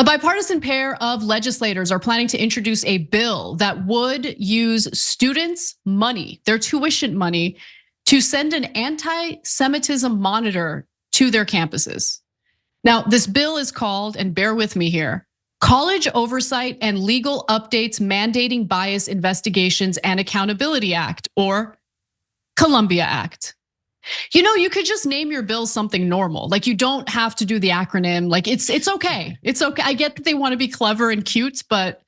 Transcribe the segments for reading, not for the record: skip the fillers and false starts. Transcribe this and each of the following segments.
A bipartisan pair of legislators are planning to introduce a bill that would use students' money, their tuition money, to send an anti-Semitism monitor to their campuses. Now, this bill is called, and bear with me here, College Oversight and Legal Updates Mandating Bias Investigations and Accountability Act, or Columbia Act. You know, you could just name your bill something normal. Like, you don't have to do the acronym. Like, it's okay. It's okay. I get that they want to be clever and cute, but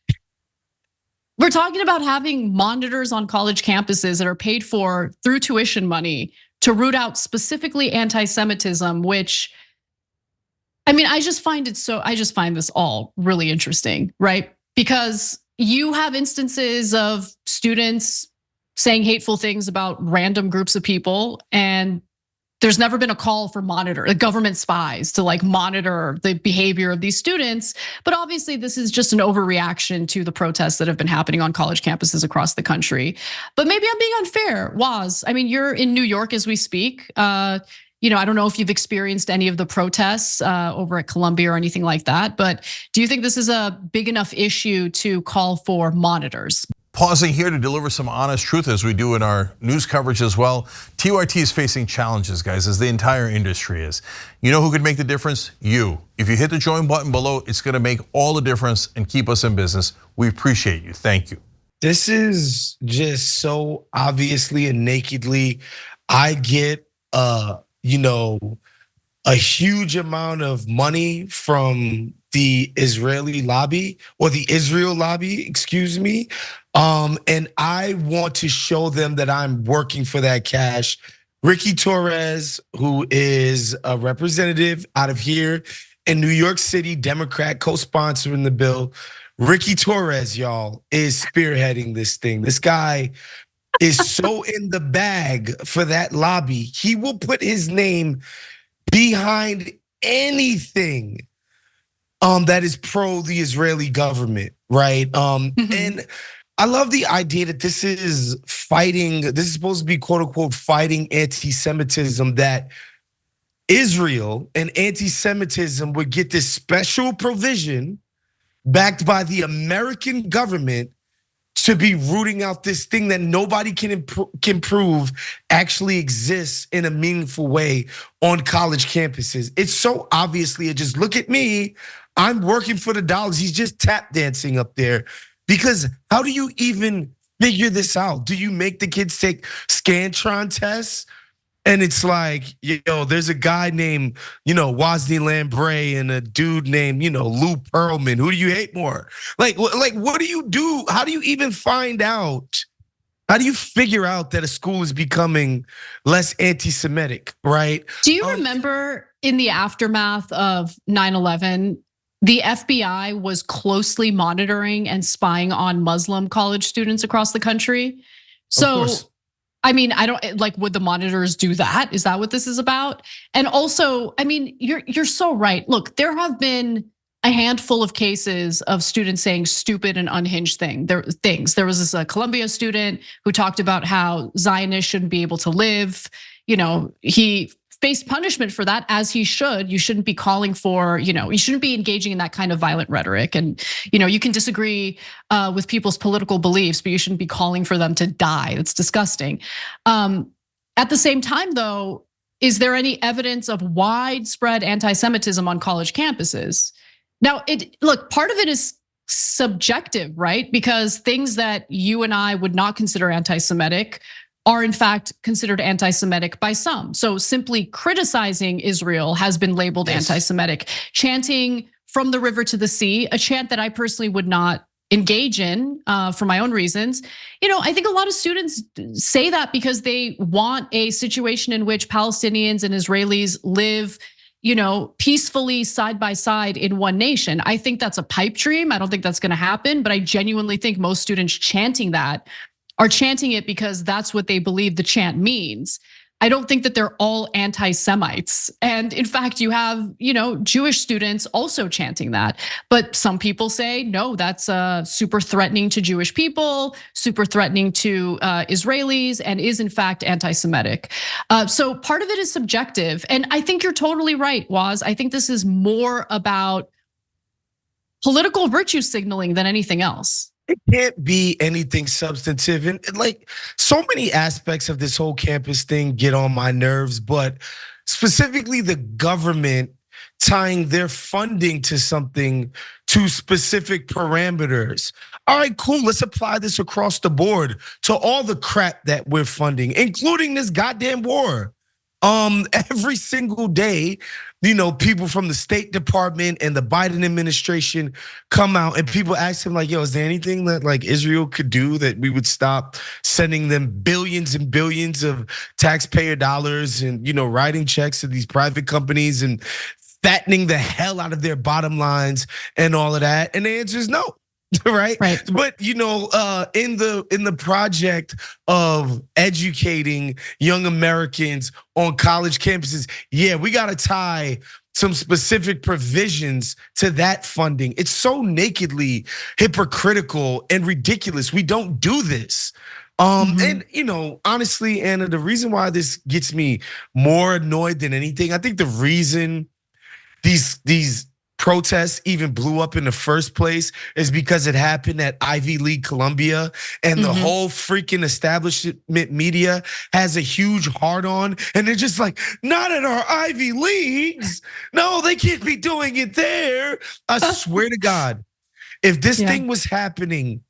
we're talking about having monitors on college campuses that are paid for through tuition money to root out specifically anti-Semitism, which, I mean, I just find this all really interesting, right? Because you have instances of students saying hateful things about random groups of people, and there's never been a call for government spies to like monitor the behavior of these students. But obviously this is just an overreaction to the protests that have been happening on college campuses across the country. But maybe I'm being unfair, Waz. I mean, you're in New York as we speak. I don't know if you've experienced any of the protests over at Columbia or anything like that, but do you think this is a big enough issue to call for monitors? Pausing here to deliver some honest truth as we do in our news coverage as well. TYT is facing challenges, guys, as the entire industry is. You know who could make the difference? You. If you hit the join button below, it's gonna make all the difference and keep us in business. We appreciate you, thank you. This is just so obviously and nakedly, I get a huge amount of money from the Israeli lobby, or the Israel lobby, excuse me. And I want to show them that I'm working for that cash. Ricky Torres, who is a representative out of here in New York City, Democrat, co-sponsoring the bill. Ricky Torres, y'all, is spearheading this thing. This guy is so in the bag for that lobby. He will put his name behind anything that is pro the Israeli government, right? And I love the idea that this is supposed to be quote unquote fighting anti-Semitism, that Israel and anti-Semitism would get this special provision backed by the American government to be rooting out this thing that nobody can prove actually exists in a meaningful way on college campuses. It's so obviously, just look at me, I'm working for the dollars. He's just tap dancing up there. Because how do you even figure this out? Do you make the kids take Scantron tests? And it's like, there's a guy named, Wozni Lambre and a dude named, Lou Pearlman. Who do you hate more? Like, what do you do? How do you even find out? How do you figure out that a school is becoming less anti-Semitic, right? Do you remember in the aftermath of 9/11, the FBI was closely monitoring and spying on Muslim college students across the country? So, I mean, would the monitors do that? Is that what this is about? And also, I mean, you're so right. Look, there have been a handful of cases of students saying stupid and unhinged things. There was this Columbia student who talked about how Zionists shouldn't be able to live. He faced punishment for that, as he should. You shouldn't be calling for, you shouldn't be engaging in that kind of violent rhetoric. And you can disagree with people's political beliefs, but you shouldn't be calling for them to die. That's disgusting. At the same time, though, is there any evidence of widespread anti-Semitism on college campuses? Now, look, part of it is subjective, right? Because things that you and I would not consider anti-Semitic are in fact considered anti-Semitic by some. So simply criticizing Israel has been labeled anti-Semitic. Chanting "from the river to the sea," a chant that I personally would not engage in for my own reasons. I think a lot of students say that because they want a situation in which Palestinians and Israelis live, peacefully side by side in one nation. I think that's a pipe dream. I don't think that's gonna happen, but I genuinely think most students chanting that are chanting it because that's what they believe the chant means. I don't think that they're all anti-Semites. And in fact, you have, Jewish students also chanting that. But some people say, no, that's super threatening to Jewish people, super threatening to Israelis, and is in fact anti-Semitic. So part of it is subjective. And I think you're totally right, Waz. I think this is more about political virtue signaling than anything else. It can't be anything substantive. And like so many aspects of this whole campus thing get on my nerves, but specifically the government tying their funding to something, to specific parameters. All right, cool. Let's apply this across the board to all the crap that we're funding, including this goddamn war. Every single day, people from the State Department and the Biden administration come out and people ask him like, yo, is there anything that like Israel could do that we would stop sending them billions and billions of taxpayer dollars and, writing checks to these private companies and fattening the hell out of their bottom lines and all of that? And the answer is no. Right. But in the project of educating young Americans on college campuses, yeah, we got to tie some specific provisions to that funding. It's so nakedly hypocritical and ridiculous. We don't do this. And honestly, Anna, the reason why this gets me more annoyed than anything, I think the reason these protests even blew up in the first place is because it happened at Ivy League Columbia, and the whole freaking establishment media has a huge hard on, and they're just like, not at our Ivy Leagues. No, they can't be doing it there. I swear to God, if this thing was happening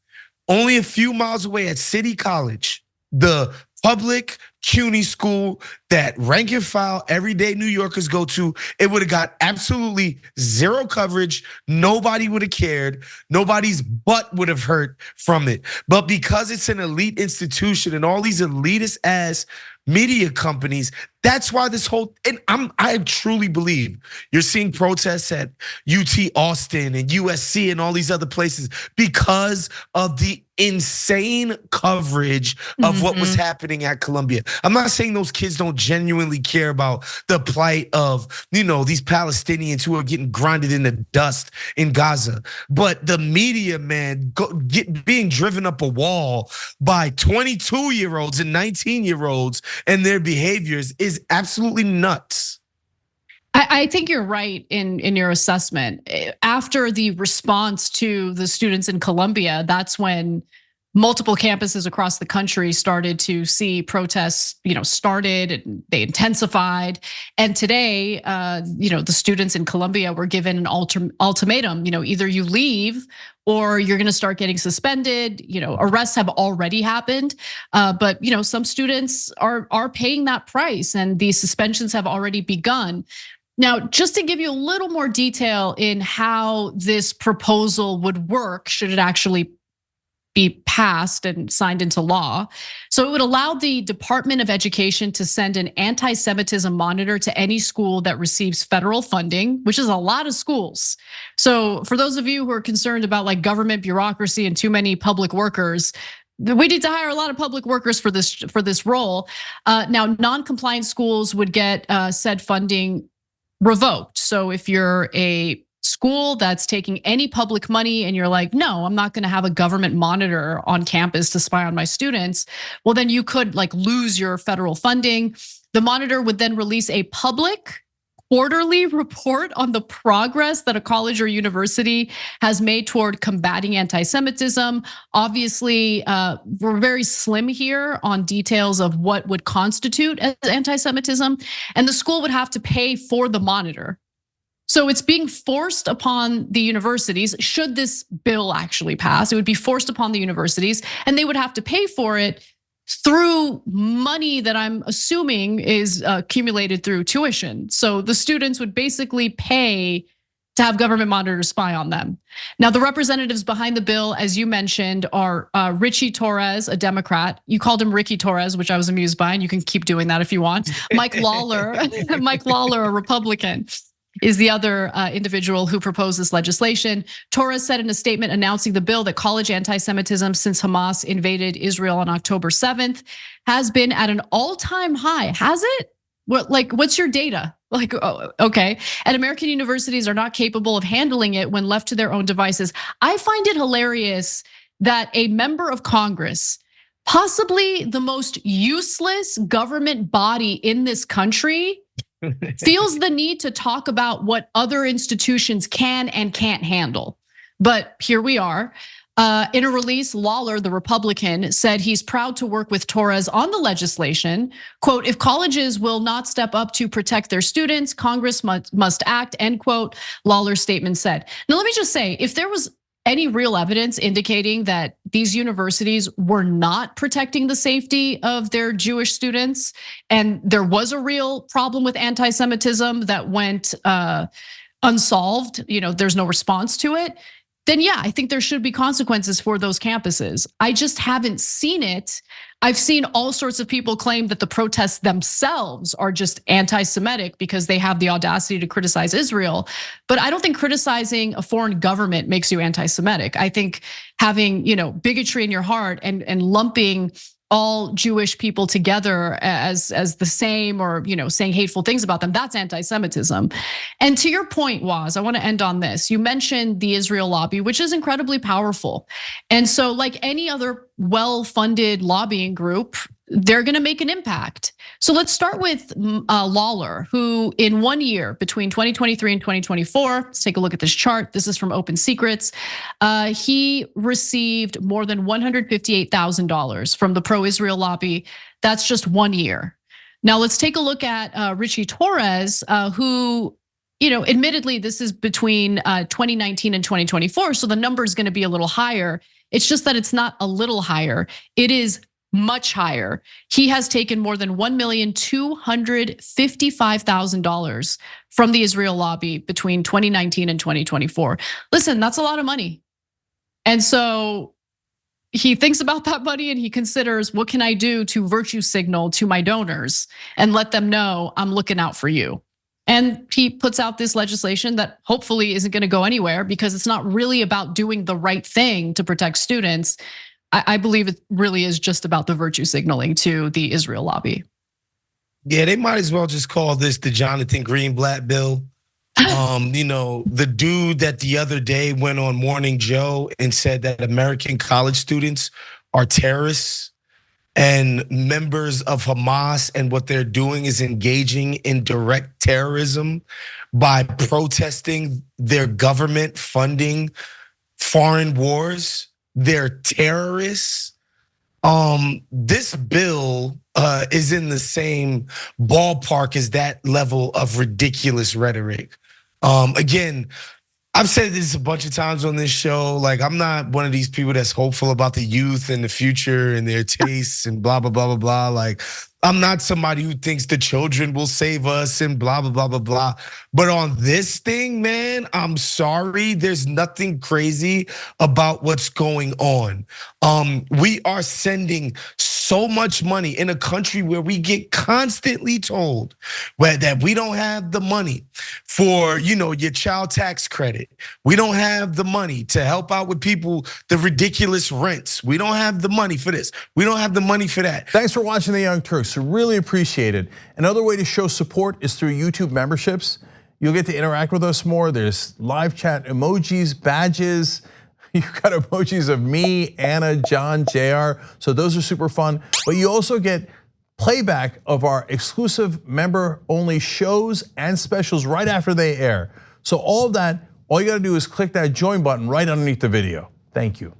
only a few miles away at City College, the public CUNY school that rank and file everyday New Yorkers go to, it would have got absolutely zero coverage. Nobody would have cared. Nobody's butt would have hurt from it. But because it's an elite institution and all these elitist ass media companies, that's why this whole, and I truly believe you're seeing protests at UT Austin and USC and all these other places because of the insane coverage of what was happening at Columbia. I'm not saying those kids don't genuinely care about the plight of, these Palestinians who are getting grinded in the dust in Gaza, but the media, man, being driven up a wall by 22-year-olds and 19-year-olds and their behaviors is absolutely nuts. I think you're right in your assessment. After the response to the students in Columbia, that's when multiple campuses across the country started to see protests, started and they intensified. And today, the students in Columbia were given an ultimatum, either you leave or you're gonna start getting suspended. Arrests have already happened, but some students are paying that price and the suspensions have already begun. Now, just to give you a little more detail in how this proposal would work, should it actually be passed and signed into law. So it would allow the Department of Education to send an anti-Semitism monitor to any school that receives federal funding, which is a lot of schools. So for those of you who are concerned about like government bureaucracy and too many public workers, we need to hire a lot of public workers for this role. Now, non-compliant schools would get said funding revoked. So if you're a school that's taking any public money and you're like, no, I'm not gonna have a government monitor on campus to spy on my students, well, then you could like lose your federal funding. The monitor would then release a public quarterly report on the progress that a college or university has made toward combating anti-Semitism. Obviously, we're very slim here on details of what would constitute as anti-Semitism, and the school would have to pay for the monitor. So it's being forced upon the universities. Should this bill actually pass, it would be forced upon the universities and they would have to pay for it through money that I'm assuming is accumulated through tuition. So the students would basically pay to have government monitors spy on them. Now, the representatives behind the bill, as you mentioned, are Richie Torres, a Democrat. You called him Ricky Torres, which I was amused by, and you can keep doing that if you want. Mike Lawler, a Republican, is the other individual who proposed this legislation. Torres said in a statement announcing the bill that college anti-Semitism since Hamas invaded Israel on October 7th has been at an all-time high. Has it? What's your data? Okay. And American universities are not capable of handling it when left to their own devices. I find it hilarious that a member of Congress, possibly the most useless government body in this country, feels the need to talk about what other institutions can and can't handle. but here we are. In a release, Lawler, the Republican, said he's proud to work with Torres on the legislation. Quote, if colleges will not step up to protect their students, Congress must act, end quote, Lawler's statement said. Now, let me just say, if there was any real evidence indicating that these universities were not protecting the safety of their Jewish students, and there was a real problem with anti-Semitism that went unsolved, there's no response to it, then yeah, I think there should be consequences for those campuses. I just haven't seen it. I've seen all sorts of people claim that the protests themselves are just anti-Semitic because they have the audacity to criticize Israel. But I don't think criticizing a foreign government makes you anti-Semitic. I think having, bigotry in your heart and lumping all Jewish people together as the same, or saying hateful things about them, that's anti-Semitism. And to your point, Waz, I want to end on this. You mentioned the Israel lobby, which is incredibly powerful. And so like any other well-funded lobbying group, they're going to make an impact. So let's start with Lawler, who in 1 year between 2023 and 2024, let's take a look at this chart. This is from Open Secrets. He received more than $158,000 from the pro-Israel lobby. That's just 1 year. Now let's take a look at Richie Torres, who, admittedly, this is between 2019 and 2024, so the number is going to be a little higher. It's just that it's not a little higher. It is much higher. He has taken more than $1,255,000 from the Israel lobby between 2019 and 2024. Listen, that's a lot of money. And so he thinks about that money and he considers, what can I do to virtue signal to my donors and let them know I'm looking out for you? And he puts out this legislation that hopefully isn't going to go anywhere because it's not really about doing the right thing to protect students. I believe it really is just about the virtue signaling to the Israel lobby. Yeah, they might as well just call this the Jonathan Greenblatt bill. The dude that the other day went on Morning Joe and said that American college students are terrorists and members of Hamas, and what they're doing is engaging in direct terrorism by protesting their government funding foreign wars. They're terrorists. This bill is in the same ballpark as that level of ridiculous rhetoric. Again, I've said this a bunch of times on this show. Like, I'm not one of these people that's hopeful about the youth and the future and their tastes and blah, blah, blah, blah, blah. Like, I'm not somebody who thinks the children will save us and blah, blah, blah, blah, blah. But on this thing, man, I'm sorry. There's nothing crazy about what's going on. We are sending so much money in a country where we get constantly told that we don't have the money for, your child tax credit. We don't have the money to help out with people, the ridiculous rents. We don't have the money for this. We don't have the money for that. Thanks for watching The Young Turks. Really appreciate it. Another way to show support is through YouTube memberships. You'll get to interact with us more. There's live chat emojis, badges. You've got emojis of me, Anna, John, JR. So those are super fun. But you also get playback of our exclusive member-only shows and specials right after they air. So all of that, all you gotta do is click that join button right underneath the video. Thank you.